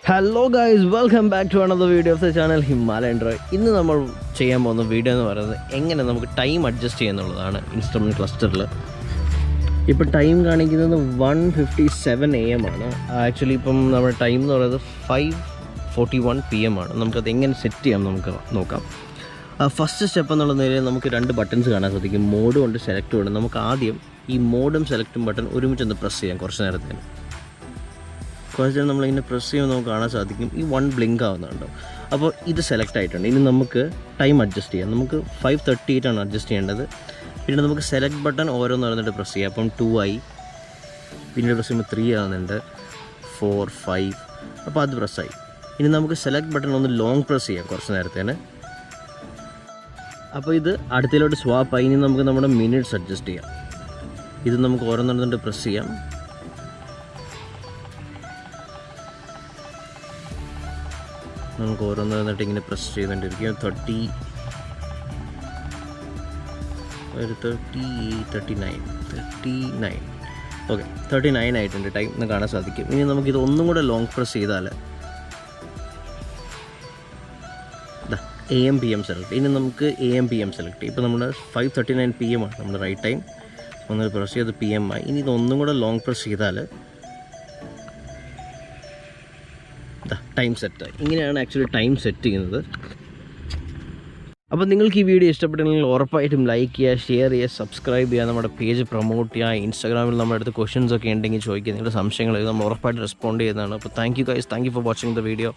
Hello guys, welcome back to another video of the channel Himalayan drive. ഇന്ന് നമ്മൾ ചെയ്യാൻ പോകുന്ന വീഡിയോ എന്ന് പറയുന്നത് എങ്ങനെ നമുക്ക് ടൈം അഡ്ജസ്റ്റ് ചെയ്യുന്നുള്ളതാണ് ഇൻസ്ട്രുമെൻറ്റ് ക്ലസ്റ്ററിൽ. ഇപ്പോൾ ടൈം കാണിക്കുന്നത് 1:57 AM ആണ്. ആക്ച്വലി ഇപ്പം നമ്മുടെ ടൈം എന്ന് പറയുന്നത് 5:41 PM ആണ്. നമുക്കത് എങ്ങനെ സെറ്റ് ചെയ്യാം നമുക്ക് നോക്കാം. ഫസ്റ്റ് സ്റ്റെപ്പ് എന്നുള്ള നിലയിൽ നമുക്ക് രണ്ട് ബട്ടൺസ് കാണാൻ സാധിക്കും, മോഡും ഉണ്ട് സെലക്റ്റും ഉണ്ട്. നമുക്ക് ആദ്യം ഈ മോഡും സെലക്റ്റും ബട്ടൺ ഒരുമിച്ചൊന്ന് പ്രസ് ചെയ്യാം. കുറച്ച് നേരത്തേന് നമ്മളിങ്ങനെ പ്രസ് ചെയ്യുമ്പോൾ നമുക്ക് കാണാൻ സാധിക്കും ഈ 1 ബ്ലിങ്ക് ആവുന്നുണ്ടോ. അപ്പോൾ ഇത് സെലക്ട് ആയിട്ടുണ്ട്. ഇനി നമുക്ക് ടൈം അഡ്ജസ്റ്റ് ചെയ്യാം. നമുക്ക് 5:38 ആണ് അഡ്ജസ്റ്റ് ചെയ്യേണ്ടത്. പിന്നെ നമുക്ക് സെലക്ട് ബട്ടൺ ഓരോന്ന് പറഞ്ഞിട്ട് പ്രസ് ചെയ്യാം. അപ്പം 2 ആയി, പിന്നീട് പ്രസ് ചെയ്യുമ്പോൾ 3 ആവുന്നുണ്ട്, 4, 5. അപ്പോൾ അത് പ്രസ്സായി. ഇനി നമുക്ക് സെലക്ട് ബട്ടൺ ഒന്ന് ലോങ് പ്രസ് ചെയ്യാം കുറച്ച് നേരത്തേന്. അപ്പോൾ ഇത് അടുത്തതിലോട്ട് സ്വാപ്പായി. ഇനി നമുക്ക് നമ്മുടെ മിനിറ്റ്സ് അഡ്ജസ്റ്റ് ചെയ്യാം. ഇത് നമുക്ക് ഓരോന്നിട്ട് പ്രസ് ചെയ്യാം. നമുക്ക് ഓരോന്ന് വന്നിട്ട് ഇങ്ങനെ പ്രസ് ചെയ്തുകൊണ്ടിരിക്കും. 30, 39 ഓക്കെ, 39 ആയിട്ടുണ്ട് ടൈം എന്ന് കാണാൻ സാധിക്കും. ഇനി നമുക്കിത് ഒന്നും കൂടെ ലോങ് പ്രസ് ചെയ്താൽ AM PM സെലക്ട്. ഇനി നമുക്ക് AM PM സെലക്ട് ചെയ്യും. ഇപ്പോൾ നമ്മൾ 5:39 PM ആണ് നമ്മുടെ റൈറ്റ് ടൈം. ഒന്ന് പ്രസ് ചെയ്ത് PM ആയി. ഇനി ഇതൊന്നും കൂടെ ലോങ് പ്രസ് ചെയ്താൽ ടൈം സെറ്റായി. ഇങ്ങനെയാണ് ആക്ച്വലി ടൈം സെറ്റ് ചെയ്യുന്നത്. അപ്പോൾ നിങ്ങൾക്ക് ഈ വീഡിയോ ഇഷ്ടപ്പെട്ടെങ്കിൽ ഉറപ്പായിട്ടും ലൈക്ക് ചെയ്യുക, ഷെയർ ചെയ്യുക, സബ്സ്ക്രൈബ് ചെയ്യുക, നമ്മുടെ പേജ് പ്രൊമോട്ട് ചെയ്യുക. ഇൻസ്റ്റാഗ്രാമിൽ നമ്മുടെ അടുത്ത് ക്വസ്റ്റ്യൻസ് ഒക്കെ ഉണ്ടെങ്കിൽ ചോദിക്കുക. നിങ്ങളുടെ സംശയങ്ങൾ നമ്മൾ ഉറപ്പായിട്ട് റെസ്പോണ്ട് ചെയ്യുന്നതാണ്. അപ്പോൾ thank you guys, thank you for watching the video.